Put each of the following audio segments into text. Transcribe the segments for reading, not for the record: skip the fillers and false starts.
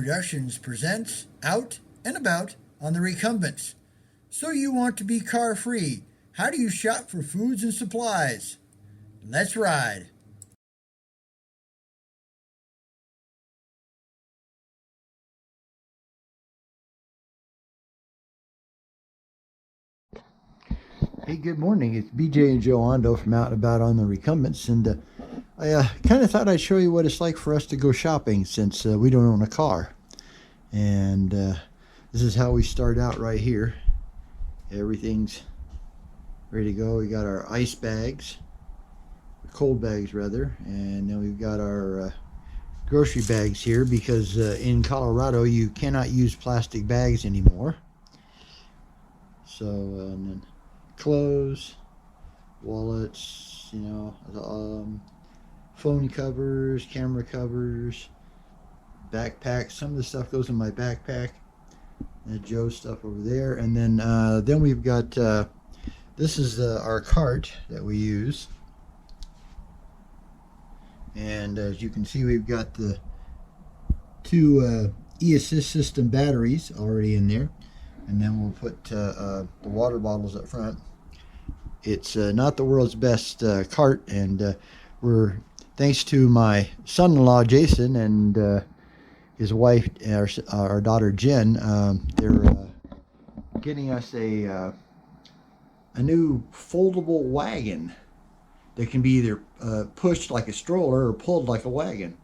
Productions presents Out and About on the Recumbents. So you want to be car free. How do you shop for foods and supplies? Let's ride. Hey, good morning. It's BJ and Joe Ondo from Out and About on the Recumbents, and I kind of thought I'd show you what it's like for us to go shopping since we don't own a car. And this is how we start out right here. Everything's ready to go. We got our ice bags, cold bags rather, and then we've got our grocery bags here because in Colorado you cannot use plastic bags anymore. So and then clothes, wallets, you know, phone covers, camera covers, backpack. Some of the stuff goes in my backpack. And Joe's stuff over there, and then we've got this is our cart that we use, and as you can see, we've got the two e-assist system batteries already in there, and then we'll put the water bottles up front. It's not the world's best cart, and we're thanks to my son-in-law Jason and his wife, our daughter Jen. They're getting us a new foldable wagon that can be either pushed like a stroller or pulled like a wagon,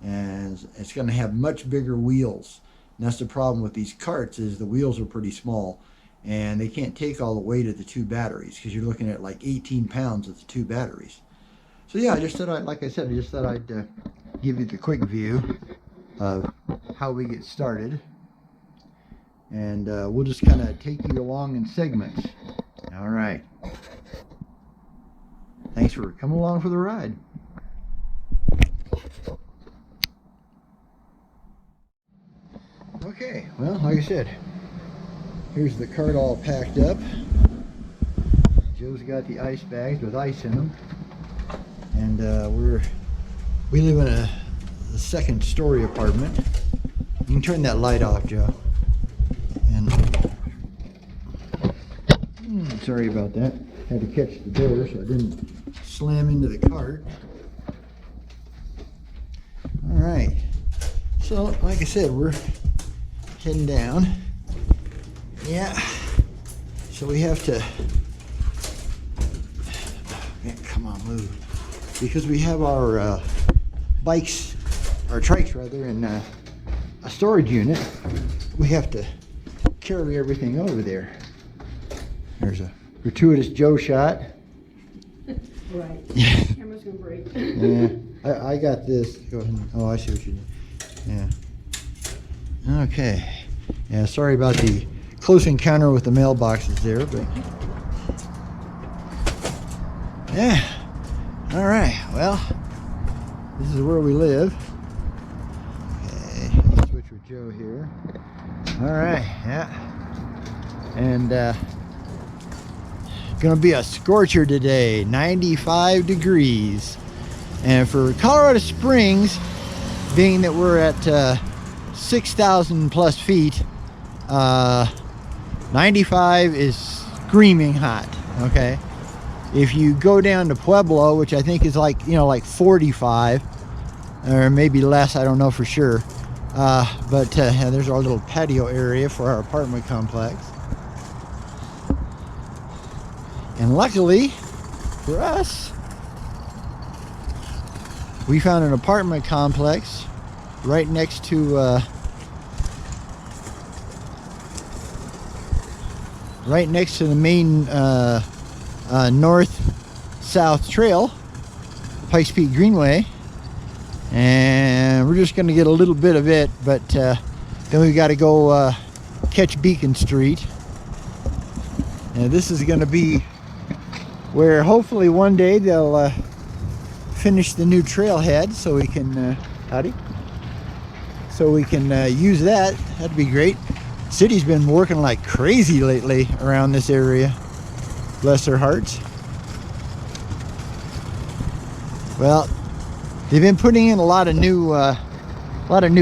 and it's going to have much bigger wheels. And that's the problem with these carts, is the wheels are pretty small and they can't take all the weight of the two batteries, because you're looking at like 18 pounds of the two batteries. So yeah, I just thought I'd give you the quick view of how we get started, and we'll just kind of take you along in segments. All right, thanks for coming along for the ride. Okay, well, like I said, here's the cart all packed up. Joe's got the ice bags with ice in them, and we live in a second story apartment. You can turn that light off, Joe. And sorry about that. Had to catch the door so I didn't slam into the cart. All right. So, like I said, we're heading down. Yeah. So we have to. Man, come on, move. Because we have our bikes, or trikes rather, in a storage unit, we have to carry everything over there. There's a gratuitous Joe shot. Right. Yeah. Camera's gonna break. Yeah. I got this. Go ahead. Oh, I see what you did. Yeah. Okay. Yeah, sorry about the close encounter with the mailboxes there, but yeah. All right. Well, this is where we live. Okay, let's switch with Joe here. All right, yeah. And gonna be a scorcher today, 95 degrees. And for Colorado Springs, being that we're at 6,000 plus feet, 95 is screaming hot, okay? If you go down to Pueblo, which I think is like 45 or maybe less, I don't know for sure, but there's our little patio area for our apartment complex. And luckily for us, we found an apartment complex right next to the main north-south trail, Pikes Peak Greenway, and we're just going to get a little bit of it, but then we've got to go catch Beacon Street. And this is going to be where hopefully one day they'll finish the new trailhead, so we can use that. That'd be great. City's been working like crazy lately around this area. Bless their hearts. Well, they've been putting in a lot of new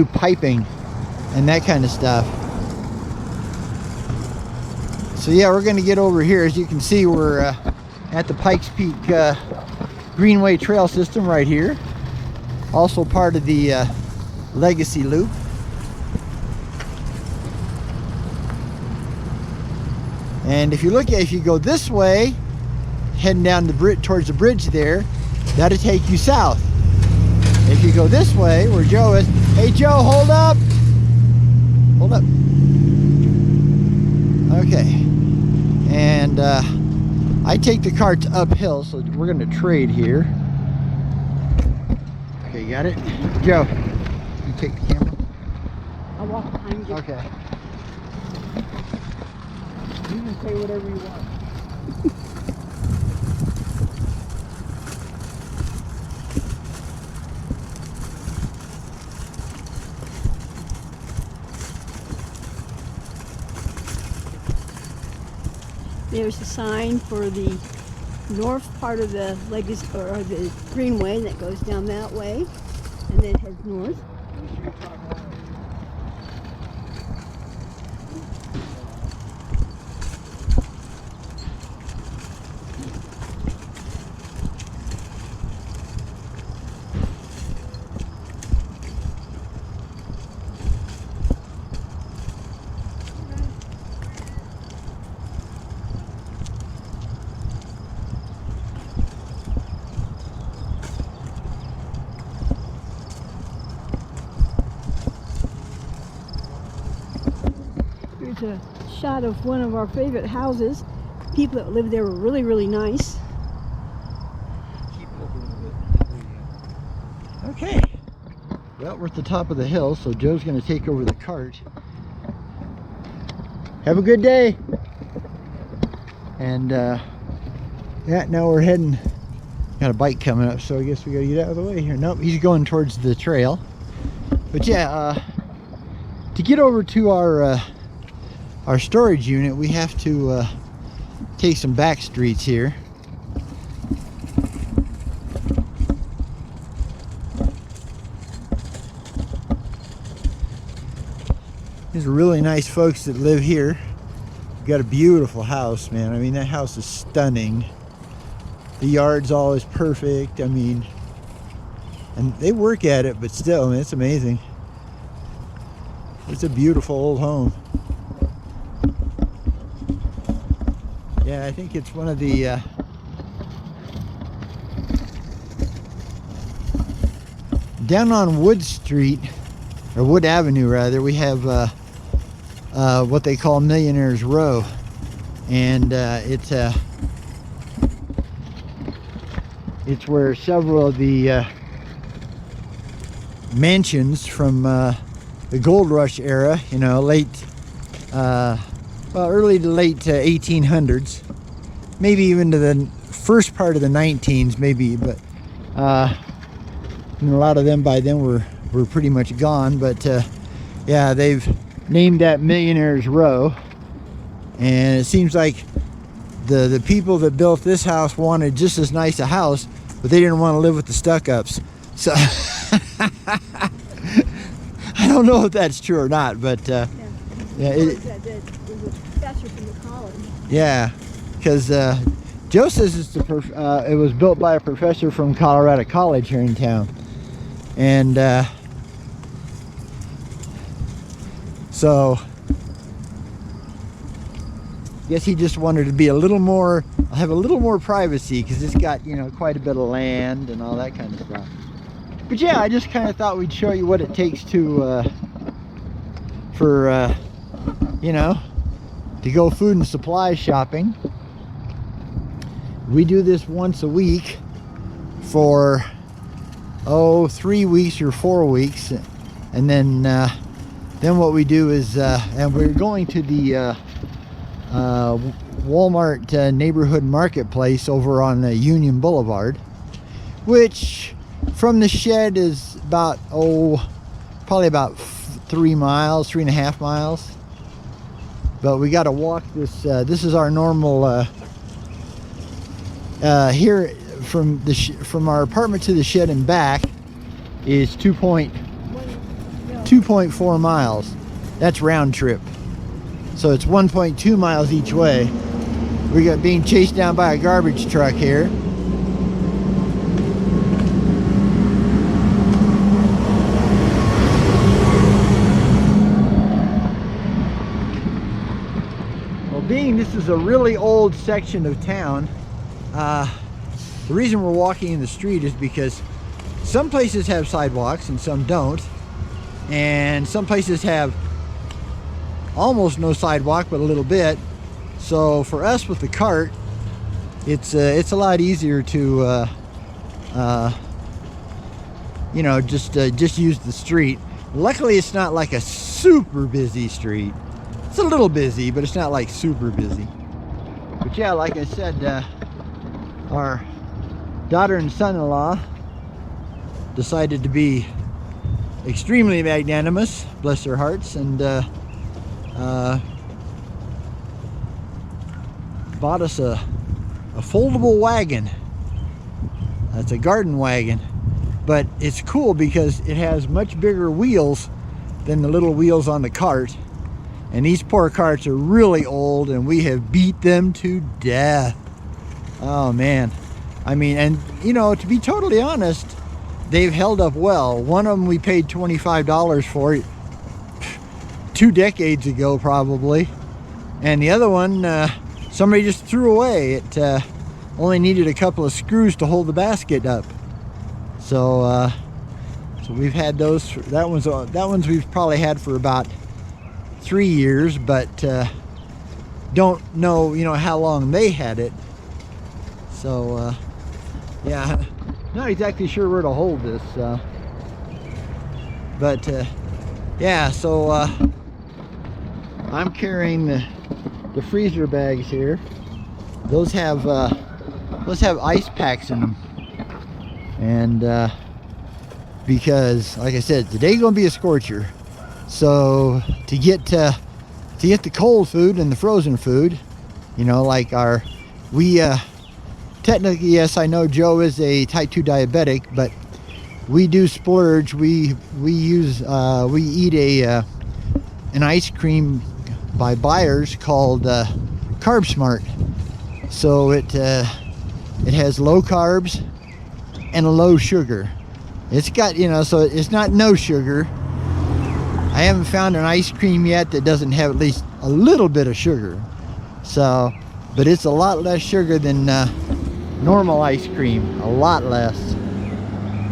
piping and that kind of stuff. So yeah, we're going to get over here. As you can see, we're at the Pikes Peak Greenway Trail System right here. Also part of the Legacy Loop. And if you go this way, heading down the bridge towards the bridge there, that'll take you south. If you go this way, where Joe is, hey Joe, hold up! Hold up. Okay. And I take the carts uphill, so we're going to trade here. Okay, you got it? Joe, you take the camera? I'll walk behind you. Okay. You can say whatever you want. There's a sign for the north part of the Legacy or the Greenway that goes down that way, and then heads north. Here's a shot of one of our favorite houses. People that live there were really, really nice. Okay. Well, we're at the top of the hill, so Joe's going to take over the cart. Have a good day. And yeah, now we're heading. Got a bike coming up, so I guess we got to get out of the way here. Nope, he's going towards the trail. But yeah, to get over to our storage unit, we have to take some back streets here. There's really nice folks that live here. Got a beautiful house, man. I mean, that house is stunning. The yard's always perfect. I mean, and they work at it, but still, I mean, it's amazing. It's a beautiful old home. Yeah, I think it's one of the down on Wood Street, or Wood Avenue rather, we have what they call Millionaires Row, and it's where several of the mansions from the gold rush era, you know, early to late 1800s, maybe even to the first part of the 19s, maybe, but and a lot of them by then were pretty much gone. But yeah, they've named that Millionaires Row, and it seems like the people that built this house wanted just as nice a house, but they didn't want to live with the stuck-ups. So I don't know if that's true or not, but yeah, It was a professor from the college. Yeah, because Joe says it was built by a professor from Colorado College here in town, and so I guess he just wanted to be a little more, have a little more privacy, because it's got, you know, quite a bit of land and all that kind of stuff. But yeah, I just kind of thought we'd show you what it takes to you know, to go food and supply shopping. We do this once a week for 3 weeks or 4 weeks, and then what we do is and we're going to the Walmart neighborhood marketplace over on Union Boulevard, which from the shed is about probably about 3.5 miles. But we got to walk this. This is our normal here from our apartment to the shed and back is 2.2 2.4 miles. That's round trip. So it's 1.2 miles each way. We got being chased down by a garbage truck here. Well, being this is a really old section of town, the reason we're walking in the street is because some places have sidewalks and some don't. And some places have almost no sidewalk, but a little bit. So for us with the cart, it's a lot easier to you know, just use the street. Luckily, it's not like a super busy street. It's a little busy, but it's not like super busy. But yeah, like I said, our daughter and son-in-law decided to be extremely magnanimous, bless their hearts, and bought us a foldable wagon. That's a garden wagon, but it's cool because it has much bigger wheels than the little wheels on the cart, and these poor carts are really old and we have beat them to death. Oh man, I mean, and you know, to be totally honest, they've held up well. One of them we paid $25 for 2 decades ago probably, and the other one somebody just threw away. It only needed a couple of screws to hold the basket up. So so we've had those. That one's we've probably had for about 3 years, but don't know, you know, how long they had it. So yeah, not exactly sure where to hold this, but yeah, so I'm carrying the freezer bags here. Those have ice packs in them, and because like I said, today's gonna be a scorcher. So to get the cold food and the frozen food, you know, like technically, yes, I know Joe is a type 2 diabetic, but we do splurge. We eat an ice cream by Buyers called Carb Smart. So it has low carbs and a low sugar. It's got, you know, so it's not no sugar. I haven't found an ice cream yet that doesn't have at least a little bit of sugar. So, but it's a lot less sugar than normal ice cream, a lot less,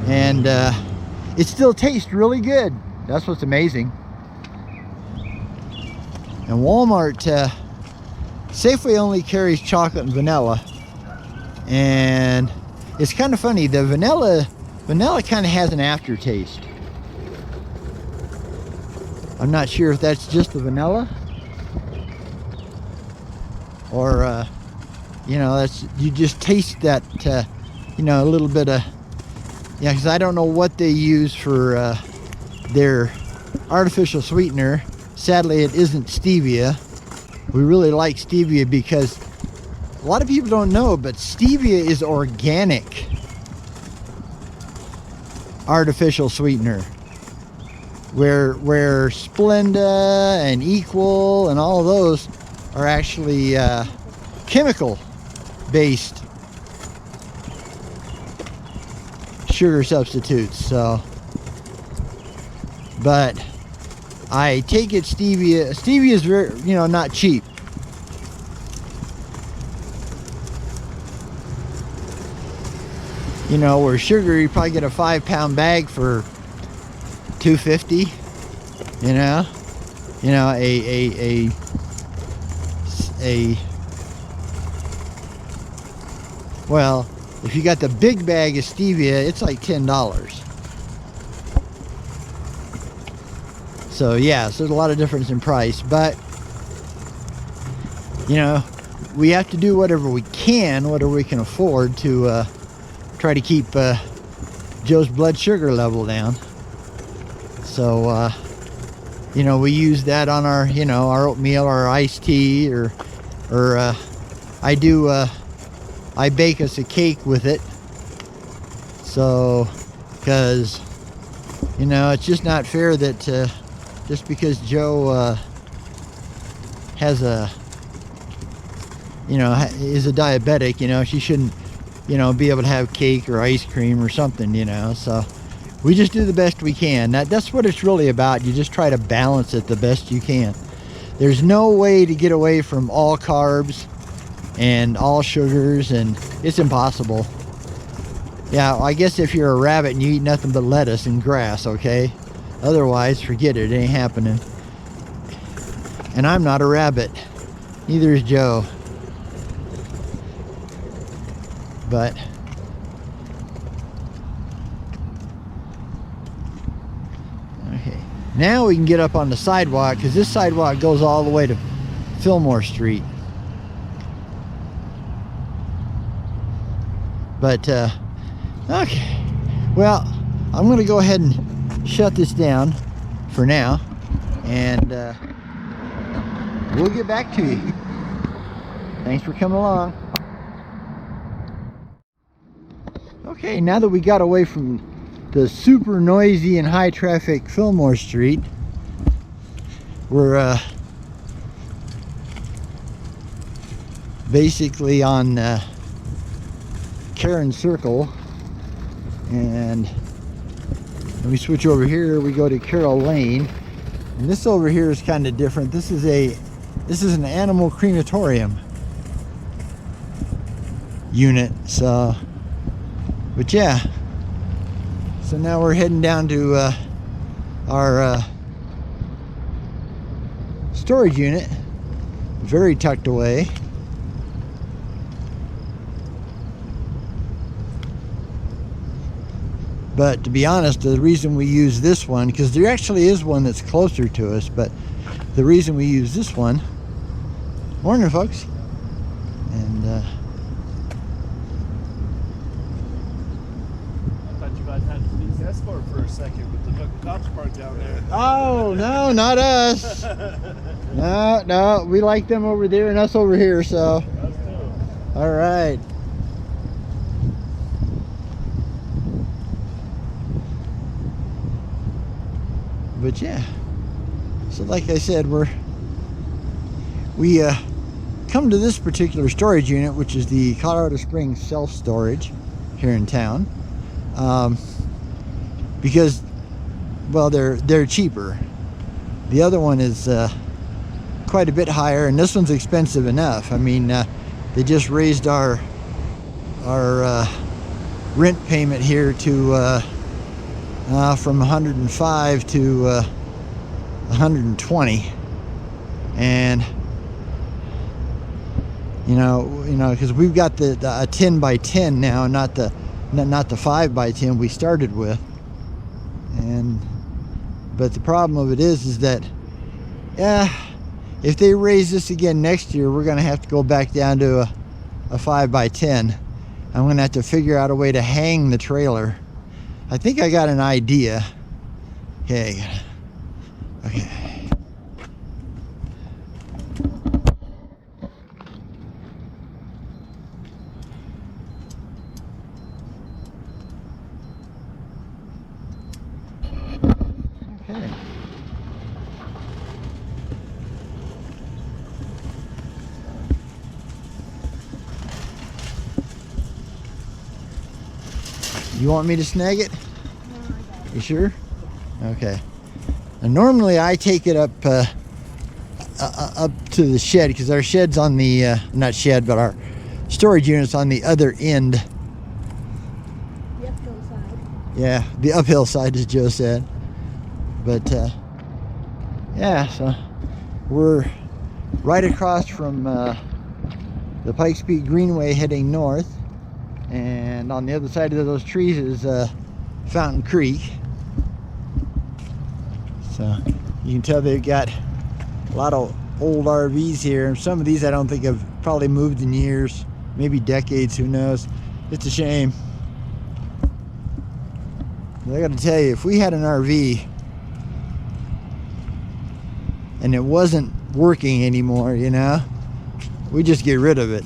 and it still tastes really good. That's what's amazing. And Walmart, Safeway only carries chocolate and vanilla, and it's kind of funny. The vanilla kind of has an aftertaste. I'm not sure if that's just the vanilla, or you know, that's, you just taste that, you know, a little bit of, yeah, because I don't know what they use for their artificial sweetener. Sadly, it isn't stevia. We really like stevia because a lot of people don't know, but stevia is organic artificial sweetener. Where Splenda and Equal and all those are actually chemical based sugar substitutes. So, but I take it stevia is very, you know, not cheap. You know, where sugar, you probably get a 5-pound bag for $2.50. You know, well, if you got the big bag of stevia, it's like $10. So yeah, so there's a lot of difference in price, but you know, we have to do whatever we can, whatever we can afford to try to keep Joe's blood sugar level down. So you know, we use that on our, you know, our oatmeal or our iced tea, or I bake us a cake with it. So, because You know, it's just not fair that just because Joe has a, you know, is a diabetic, you know, she shouldn't, you know, be able to have cake or ice cream or something, you know. So we just do the best we can. That's what it's really about. You just try to balance it the best you can. There's no way to get away from all carbs and all sugars, and it's impossible. Yeah, I guess if you're a rabbit and you eat nothing but lettuce and grass, okay? Otherwise, forget it. It ain't happening. And I'm not a rabbit. Neither is Joe. But okay, now we can get up on the sidewalk, because this sidewalk goes all the way to Fillmore Street. But okay, well, I'm gonna go ahead and shut this down for now, and we'll get back to you. Thanks for coming along. Okay, now that we got away from the super noisy and high traffic Fillmore Street, we're basically on Karen Circle, and when we switch over here we go to Carroll Lane, and this over here is kind of different. This is an animal crematorium unit. So, but yeah, so now we're heading down to our storage unit, very tucked away. But to be honest, the reason we use this one, because there actually is one that's closer to us, but the reason we use this one, morning folks, and I thought you guys had a police escort for a second with the fucking cops parked down there. oh no, not us. No, we like them over there and us over here, so. That's cool. All right. But yeah, so like I said, we come to this particular storage unit, which is the Colorado Springs self-storage here in town, because, well, they're cheaper. The other one is quite a bit higher, and this one's expensive enough. I mean, they just raised our rent payment here to from 105 to 120, and you know, because we've got a 10 by 10 now, not the 5 by 10 we started with. And but the problem of it is that, yeah, if they raise this again next year, we're gonna have to go back down to a 5 by 10. I'm gonna have to figure out a way to hang the trailer. I think I got an idea. Okay. Okay. Okay. You want me to snag it? You sure? Okay. And normally I take it up to the shed, because our shed's on the not shed, but our storage unit's on the other end. The uphill side. Yeah, the uphill side, as Joe said. But yeah, so we're right across from the Pikes Peak Greenway heading north, and on the other side of those trees is Fountain Creek. So you can tell they've got a lot of old RVs here. Some of these I don't think have probably moved in years, maybe decades, who knows. It's a shame. But I gotta tell you, if we had an RV and it wasn't working anymore, you know, we just get rid of it.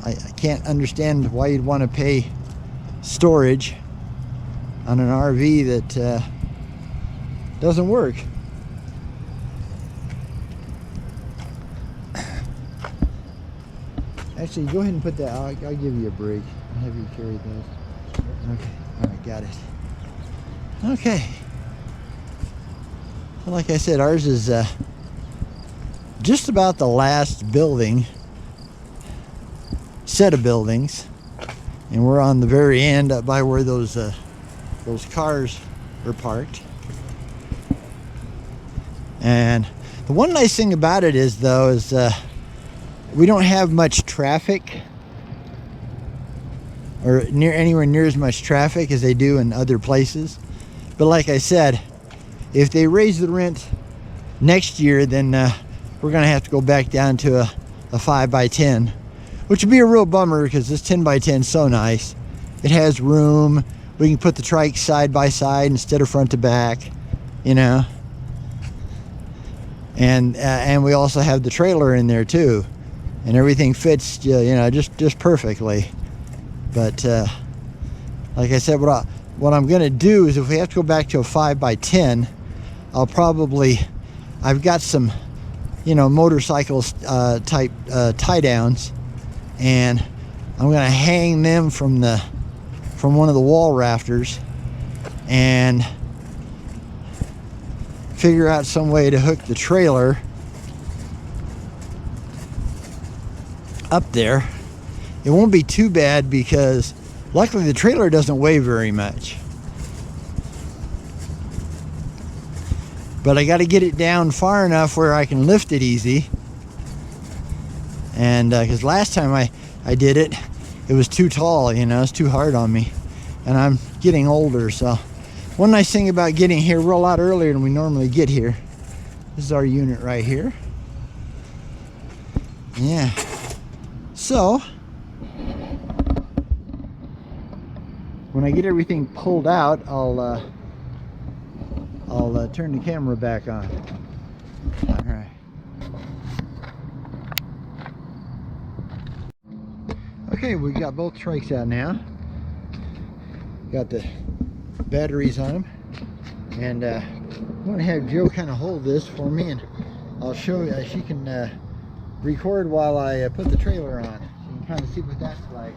I can't understand why you'd want to pay storage on an RV that doesn't work. Actually, go ahead and put that. I'll give you a break. I'll have you carry those. Okay. All right, got it. Okay. Well, like I said, ours is just about the last set of buildings, and we're on the very end up by where those cars are parked. And the one nice thing about it is, though, is we don't have much traffic, or anywhere near as much traffic as they do in other places. But like I said, if they raise the rent next year, then we're gonna have to go back down to a 5x10, which would be a real bummer because this 10x10 is so nice. It has room. We can put the trike side by side instead of front to back, you know. And we also have the trailer in there too, and everything fits, you know, just perfectly. But like I said, what I'm gonna do is, if we have to go back to a 5x10, I've got some, you know, motorcycle type tie downs, and I'm gonna hang them from one of the wall rafters and figure out some way to hook the trailer up there. It won't be too bad because luckily the trailer doesn't weigh very much. But I got to get it down far enough where I can lift it easy. And because last time I did it, it was too tall, you know, it's too hard on me. And I'm getting older, so one nice thing about getting here, we're a lot earlier than we normally get here. This is our unit right here. Yeah. So when I get everything pulled out, I'll turn the camera back on. All right. Okay, we got both trikes out now. Got the batteries on them, and I'm going to have Joe kind of hold this for me, and I'll show you. She can record while I put the trailer on, so you can kind of see what that's like.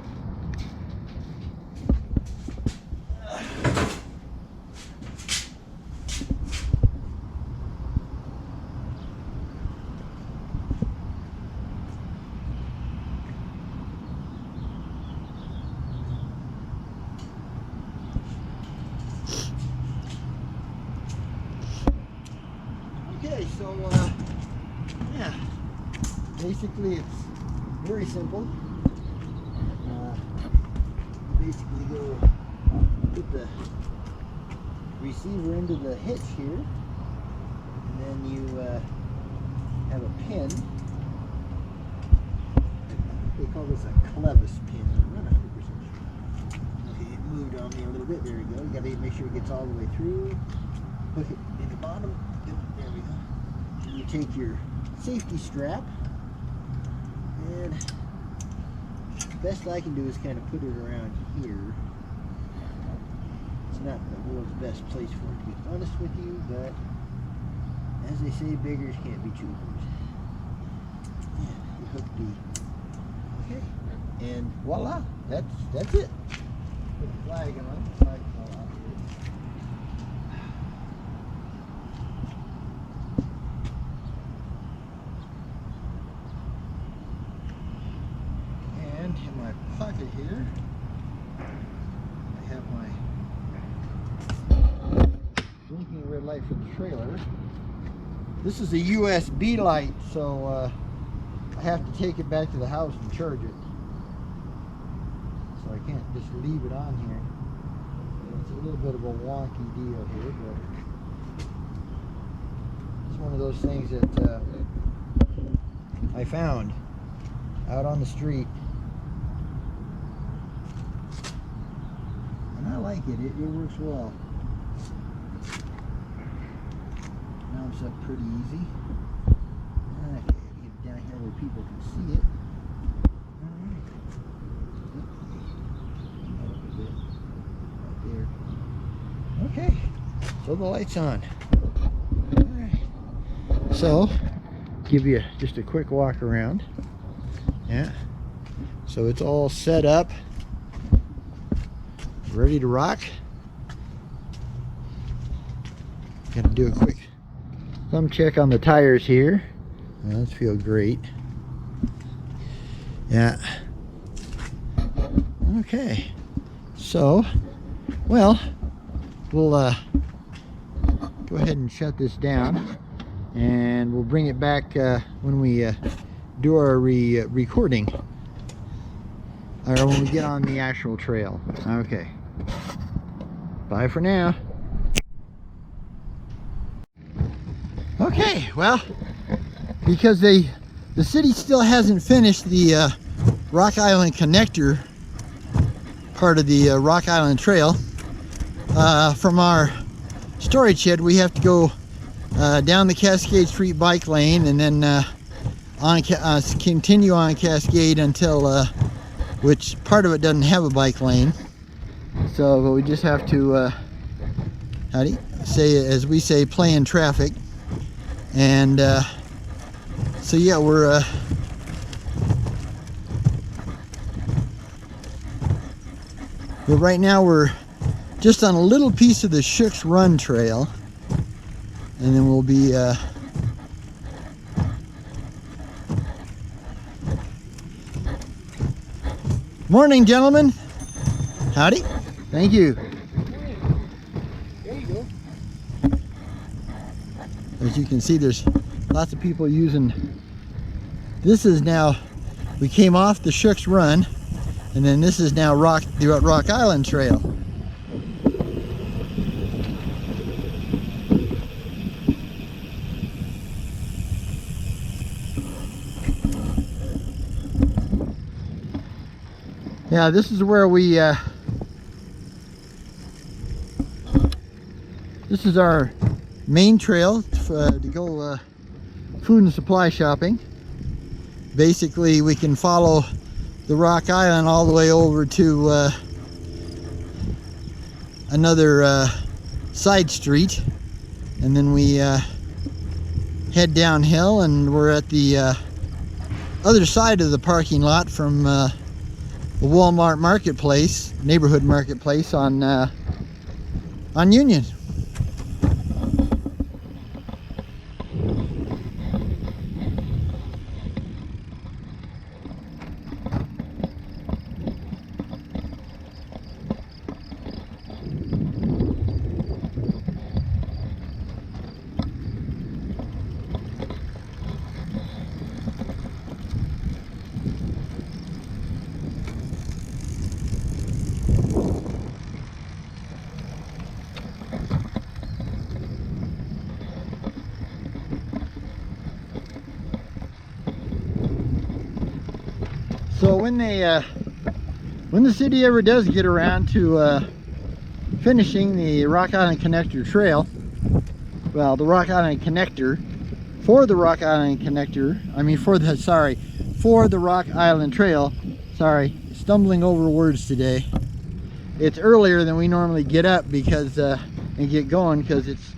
Okay, so yeah, basically it's very simple. Basically go put the receiver into the hitch here, and then you have a pin. They call this a clevis pin. I'm not 100% sure. Okay, it moved on me a little bit. There we go. You got to make sure it gets all the way through. Hook it in the bottom. There we go. And you take your safety strap, and the best I can do is kind of put it around here. It's not the world's best place for it, to be honest with you, but as they say, beggars can't be choosers. Yeah, you hook the, okay, and voila, that's it. Put the flag on, the flag fall out here. And in my pocket here, I have my blinking red light for the trailer. This is a USB light, so I have to take it back to the house and charge it. So I can't just leave it on here. It's a little bit of a wonky deal here, but it's one of those things that I found out on the street. And I like it. It works well. Mounts up pretty easy. Okay, get it down here where people can see it. Alright. Up a bit. Right there. Okay, so the light's on. All right. So, give you just a quick walk around. Yeah. So it's all set up, ready to rock. Got to do a quick thumb check on the tires here. Those feel great. Yeah. Okay. So, well, we'll go ahead and shut this down, and we'll bring it back when we do our recording, or when we get on the actual trail. Okay. Bye for now. Okay, well, because the city still hasn't finished the Rock Island Connector part of the Rock Island Trail, from our storage shed we have to go down the Cascade Street bike lane, and then continue on Cascade until which part of it doesn't have a bike lane. So we just have to as we say, play in traffic. And so yeah, we're but right now we're just on a little piece of the Shook's Run Trail, and then we'll be morning, gentlemen. Howdy. Thank you. There you go. As you can see, there's lots of people using. This is now, we came off the Shook's Run, and then this is now the Rock Island Trail. Yeah, this is where we this is our main trail to go food and supply shopping. Basically, we can follow the Rock Island all the way over to another side street, and then we head downhill, and we're at the other side of the parking lot from the Walmart marketplace, neighborhood marketplace on Union. So when the city ever does get around to finishing the Rock Island Connector Trail, well, the Rock Island Connector, for the Rock Island Connector, for the Rock Island Trail, sorry, stumbling over words today. It's earlier than we normally get up because and get going, because it's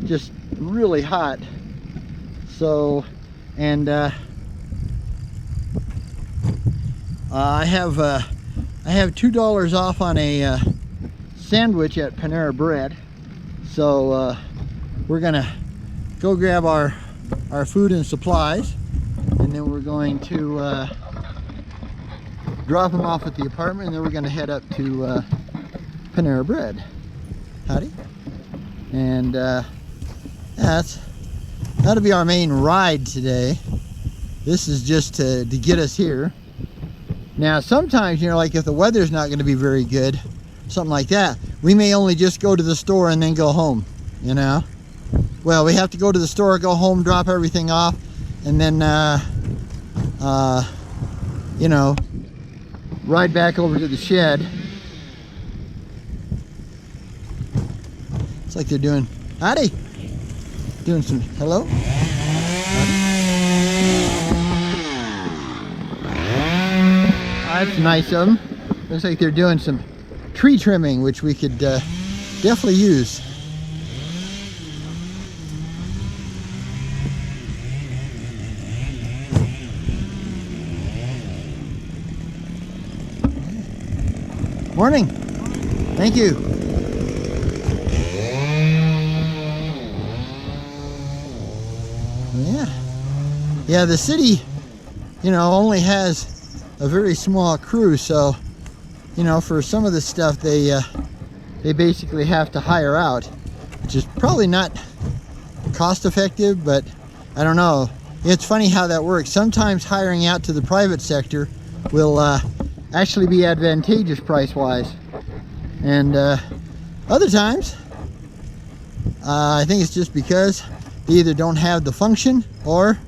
just really hot. So, and I have $2 off on a sandwich at Panera Bread, so we're gonna go grab our food and supplies, and then we're going to drop them off at the apartment, and then we're gonna head up to Panera Bread. Howdy. And that'll be our main ride today. This is just to get us here. Now sometimes, you know, like if the weather's not going to be very good, something like that, we may only just go to the store and then go home, you know. Well, we have to go to the store, go home, drop everything off, and then you know, ride back over to the shed. It's like they're doing, howdy, doing some, hello? That's nice of them. Looks like they're doing some tree trimming, which we could definitely use. Morning. Thank you. Yeah, the city, you know, only has a very small crew, so, you know, for some of the stuff they basically have to hire out, which is probably not cost effective, but I don't know. It's funny how that works. Sometimes hiring out to the private sector will actually be advantageous price-wise, and other times I think it's just because they either don't have the function or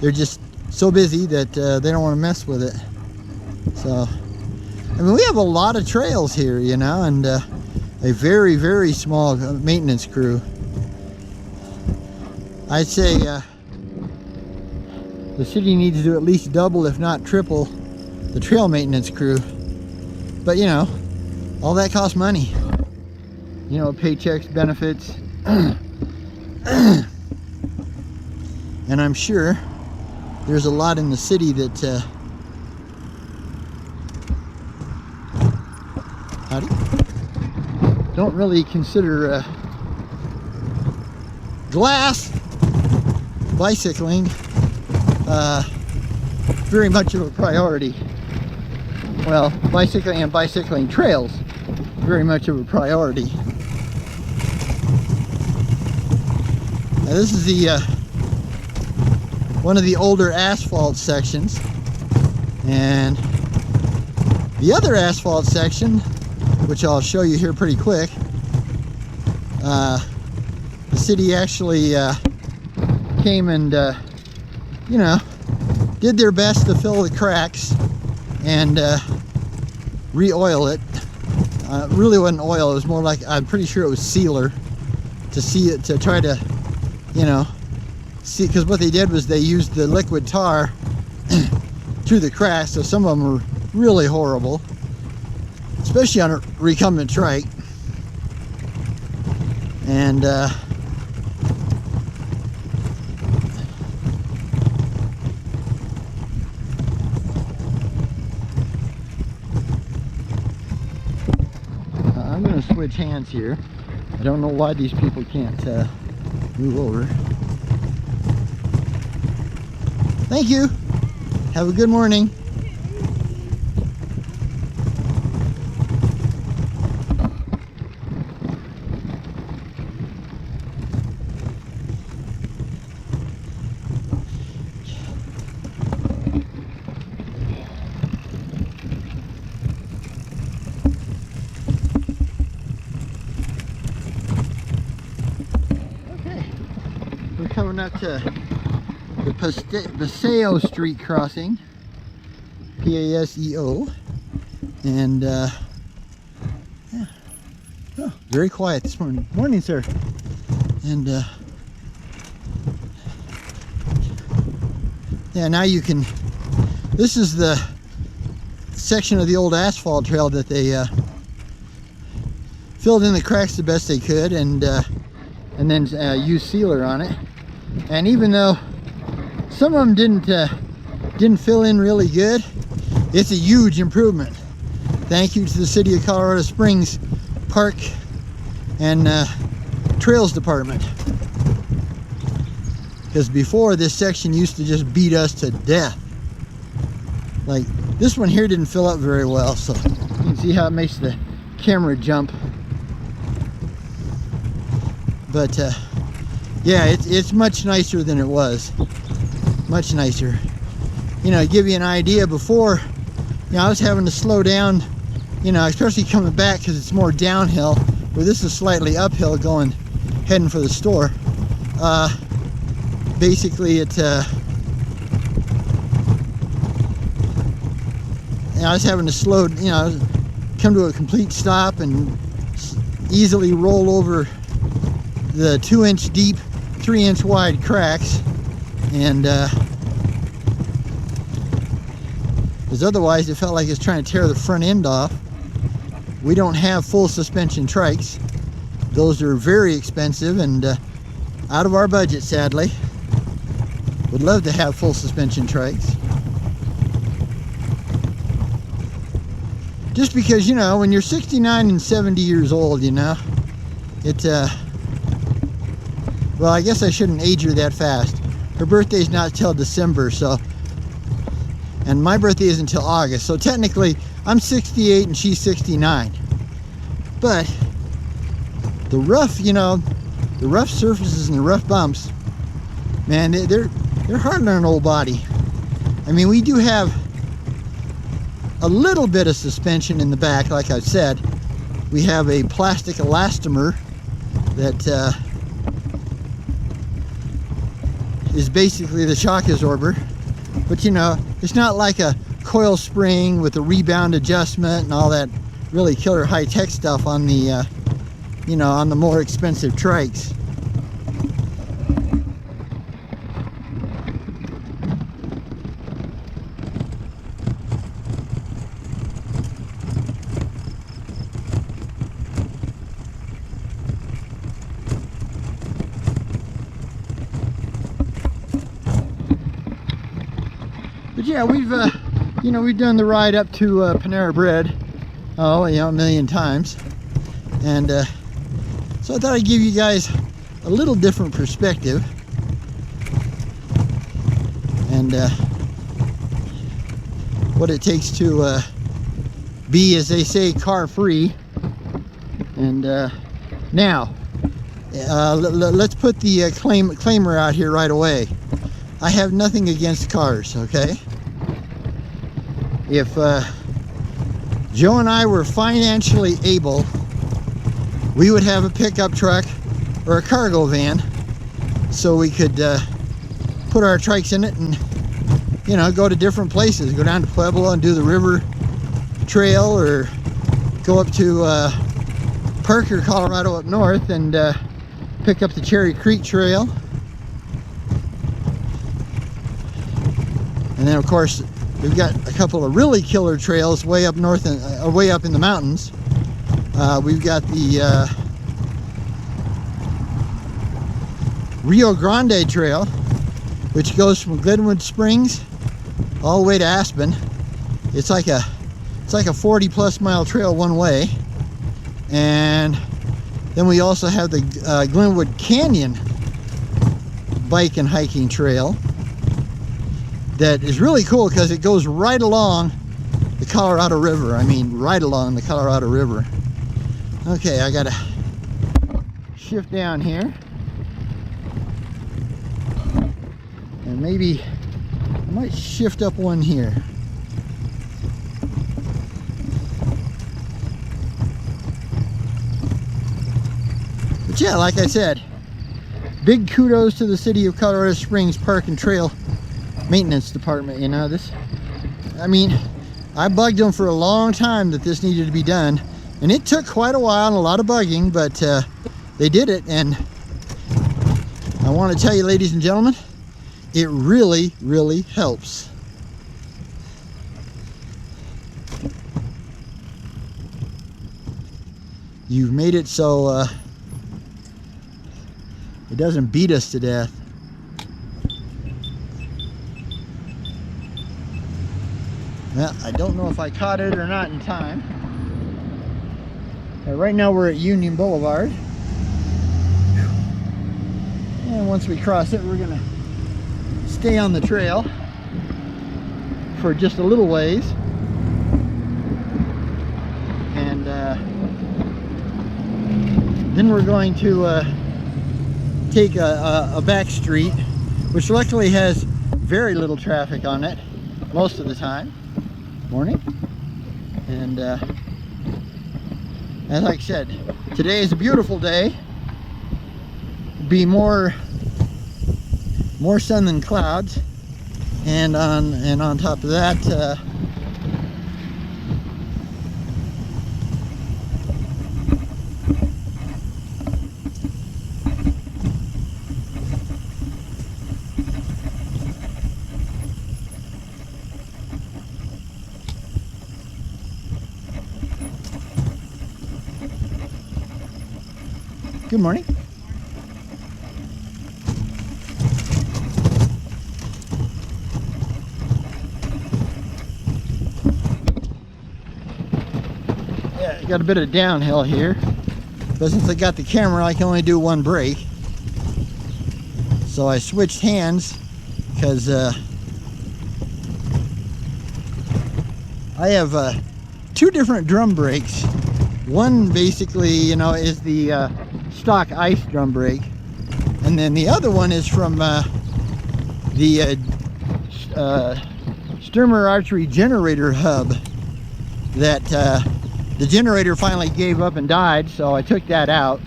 they're just so busy that they don't want to mess with it. So, I mean, we have a lot of trails here, you know, and a very, very small maintenance crew. I'd say the city needs to do at least double, if not triple, the trail maintenance crew. But, you know, all that costs money. You know, paychecks, benefits. And I'm sure there's a lot in the city that don't really consider glass bicycling very much of a priority. Well, bicycling and bicycling trails very much of a priority. Now this is the one of the older asphalt sections, and the other asphalt section, which I'll show you here pretty quick, the city actually came and you know, did their best to fill the cracks and re-oil it. Really wasn't oil, it was more like, I'm pretty sure it was sealer, to try to, you know, see, because what they did was they used the liquid tar through the cracks, so some of them were really horrible, especially on a recumbent trike. And I'm going to switch hands here. I don't know why these people can't move over. Thank you. Have a good morning. Okay, we're coming up to the Paseo Street crossing, P-A-S-E-O, and yeah. Oh, very quiet this morning. Morning, sir. And yeah, now you can, this is the section of the old asphalt trail that they filled in the cracks the best they could, and then used sealer on it. And even though some of them didn't fill in really good, it's a huge improvement. Thank you to the City of Colorado Springs Park and Trails Department. Because before, this section used to just beat us to death. Like, this one here didn't fill up very well, so you can see how it makes the camera jump. But yeah, it's much nicer than it was. Much nicer. You know, to give you an idea, before, you know, I was having to slow down, you know, especially coming back because it's more downhill, where this is slightly uphill heading for the store. Basically it, you know, I was having to slow, you know, come to a complete stop and easily roll over the 2-inch deep, 3-inch wide cracks, and because otherwise it felt like it's trying to tear the front end off. We don't have full suspension trikes, those are very expensive and out of our budget, sadly. Would love to have full suspension trikes. Just because, you know, when you're 69 and 70 years old, you know, it, well, I guess I shouldn't age her that fast. Her birthday's not till December, so, and my birthday isn't until August, so technically I'm 68 and she's 69. But the rough, you know, the rough surfaces and the rough bumps, man, they're hard on an old body. I mean, we do have a little bit of suspension in the back, like I said. We have a plastic elastomer that is basically the shock absorber, but you know, it's not like a coil spring with a rebound adjustment and all that really killer high-tech stuff on the you know, on the more expensive trikes. But yeah, we've you know, we've done the ride up to Panera Bread, oh, you know, a million times, and so I thought I'd give you guys a little different perspective, and what it takes to be, as they say, car free. And now let's put the claimer out here right away. I have nothing against cars, okay? If Joe and I were financially able, we would have a pickup truck or a cargo van so we could put our trikes in it and, you know, go to different places. Go down to Pueblo and do the river trail, or go up to Parker, Colorado up north and pick up the Cherry Creek Trail. And then, of course, we've got a couple of really killer trails way up north and way up in the mountains. We've got the Rio Grande Trail, which goes from Glenwood Springs all the way to Aspen. It's like a 40+ mile trail one way. And then we also have the Glenwood Canyon bike and hiking trail that is really cool because it goes right along the Colorado River. I mean, right along the Colorado River. Okay, I gotta shift down here, and maybe I might shift up one here. But yeah, like I said, big kudos to the city of Colorado Springs Park and Trail Maintenance Department. You know, this, I mean, I bugged them for a long time that this needed to be done, and it took quite a while and a lot of bugging, but they did it. And I want to tell you, ladies and gentlemen, it really, really helps. You've made it so it doesn't beat us to death. Well, I don't know if I caught it or not in time. Right now we're at Union Boulevard. And once we cross it, we're gonna stay on the trail for just a little ways. And then we're going to take a back street, which luckily has very little traffic on it most of the time. Morning. And as I said, today is a beautiful day. Be more sun than clouds, and on top of that, Good morning. Yeah, got a bit of downhill here, but since I got the camera, I can only do one brake. So I switched hands because I have 2 different drum brakes. One basically, you know, is the stock ice drum brake, and then the other one is from the Sturmer Archery generator hub that the generator finally gave up and died, so I took that out,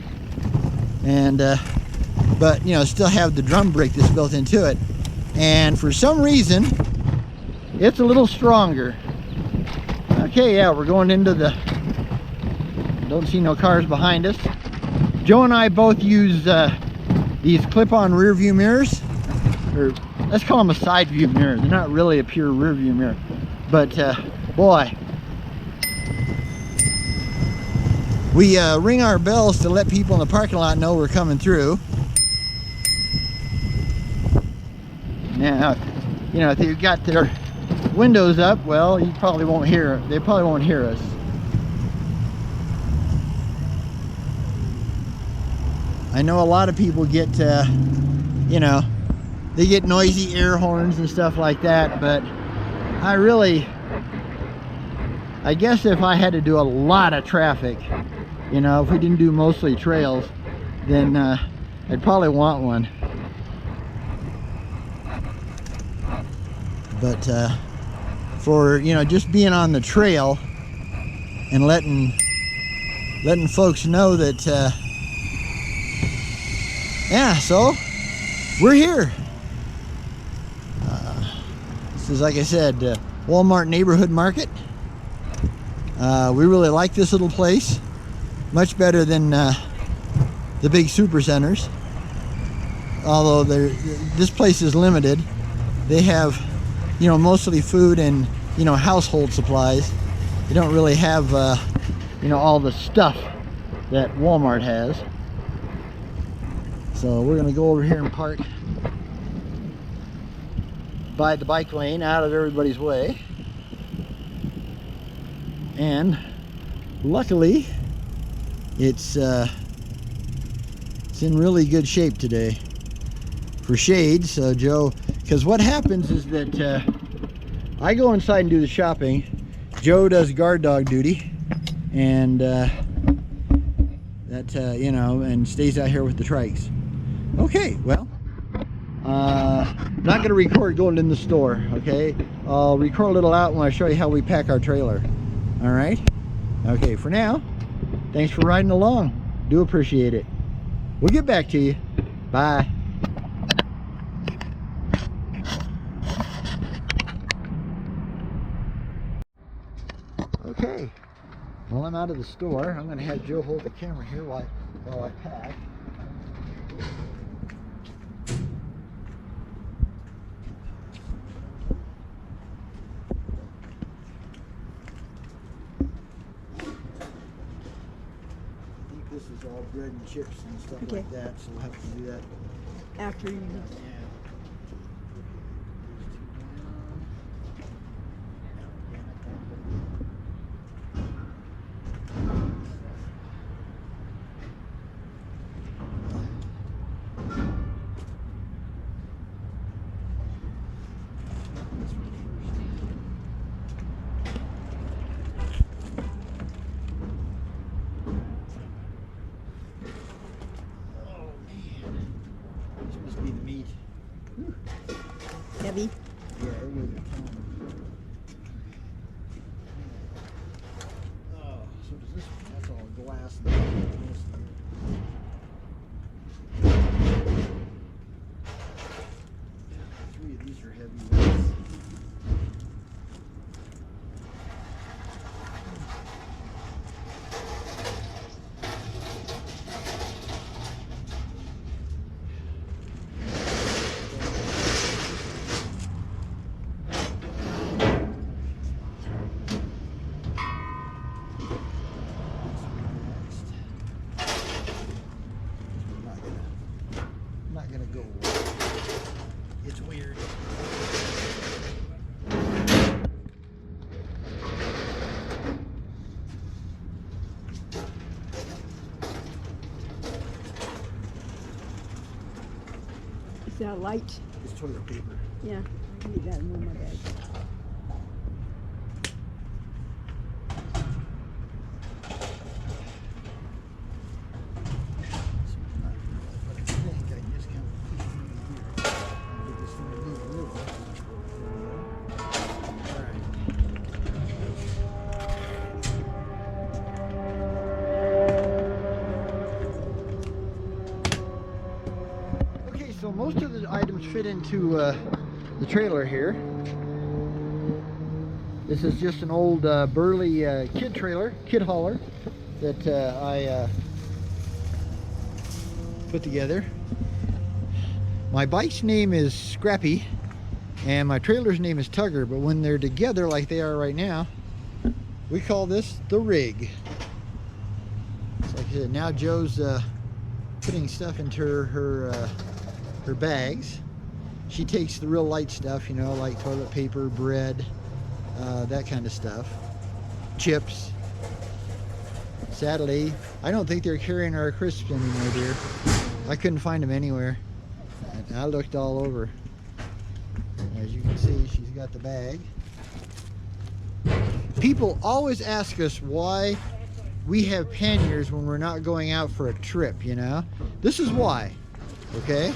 and but you know, still have the drum brake that's built into it, and for some reason it's a little stronger. Okay, yeah, we're going into the, don't see no cars behind us. Joe and I both use these clip-on rear view mirrors, or let's call them a side view mirror. They're not really a pure rear view mirror, but boy, we ring our bells to let people in the parking lot know we're coming through. Now, you know, if they've got their windows up, well, you probably won't hear, they probably won't hear us. I know a lot of people get, you know, they get noisy air horns and stuff like that, but I guess if I had to do a lot of traffic, you know, if we didn't do mostly trails, then I'd probably want one. But for, you know, just being on the trail and letting folks know that yeah, so we're here. This is, like I said, Walmart neighborhood market. We really like this little place, much better than the big super centers, although this place is limited. They have, you know, mostly food and, you know, household supplies. They don't really have you know, all the stuff that Walmart has. So we're gonna go over here and park by the bike lane, out of everybody's way. And luckily it's in really good shape today for shade. So Joe, because what happens is that I go inside and do the shopping, Joe does guard dog duty, and that you know, and stays out here with the trikes. Okay, well, not gonna record going in the store, okay? I'll record a little out when I show you how we pack our trailer. All right? Okay, for now, thanks for riding along. Do appreciate it. We'll get back to you. Bye. Okay, well, I'm out of the store. I'm gonna have Joe hold the camera here while I pack. This is all bread and chips and stuff like that, so we'll have to do that After you. Heavy. Yeah, it was a ton. Oh, so does this one? That's all glass. Three of these are heavy ones. Is that a light? It's toilet paper. Yeah, I need that in one of my bags. Okay, so most of the items fit into the trailer here. This is just an old burly kid hauler that I put together. My bike's name is Scrappy and my trailer's name is Tugger, but when they're together like they are right now, we call this the rig. It's like I said, now Joe's putting stuff into her bags. She takes the real light stuff, you know, like toilet paper, bread, that kind of stuff, chips. Sadly, I don't think they're carrying our crisps anymore, dear. I couldn't find them anywhere. And I looked all over. As you can see, she's got the bag. People always ask us why we have panniers when we're not going out for a trip, you know? This is why, okay?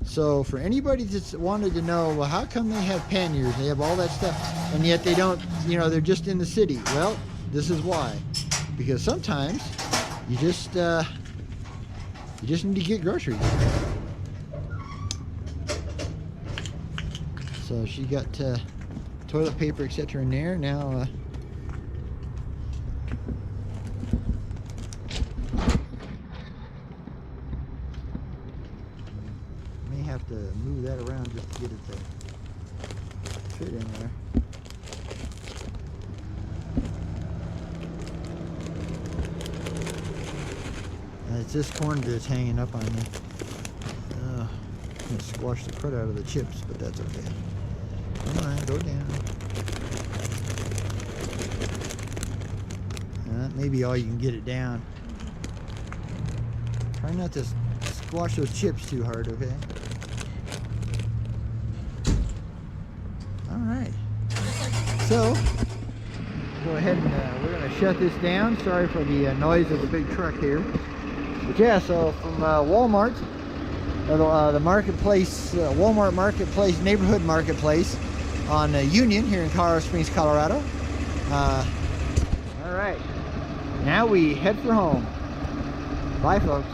So for anybody that's wanted to know, well, how come they have panniers? They have all that stuff, and yet they don't, you know, they're just in the city. Well, this is why. Because sometimes you just need to get groceries. So she got toilet paper, etc. in there. Now may have to move that around just to get it to fit in there. It's this corn that's hanging up on me. I'm gonna squash the crud out of the chips, but that's okay. Come on, go down. That may be all you can get it down. Try not to squash those chips too hard, okay? Alright. So, go ahead and we're going to shut this down. Sorry for the noise of the big truck here. But yeah, so from Walmart, the marketplace, Walmart Marketplace, neighborhood marketplace on Union here in Colorado Springs, Colorado. All right, now we head for home. Bye, folks.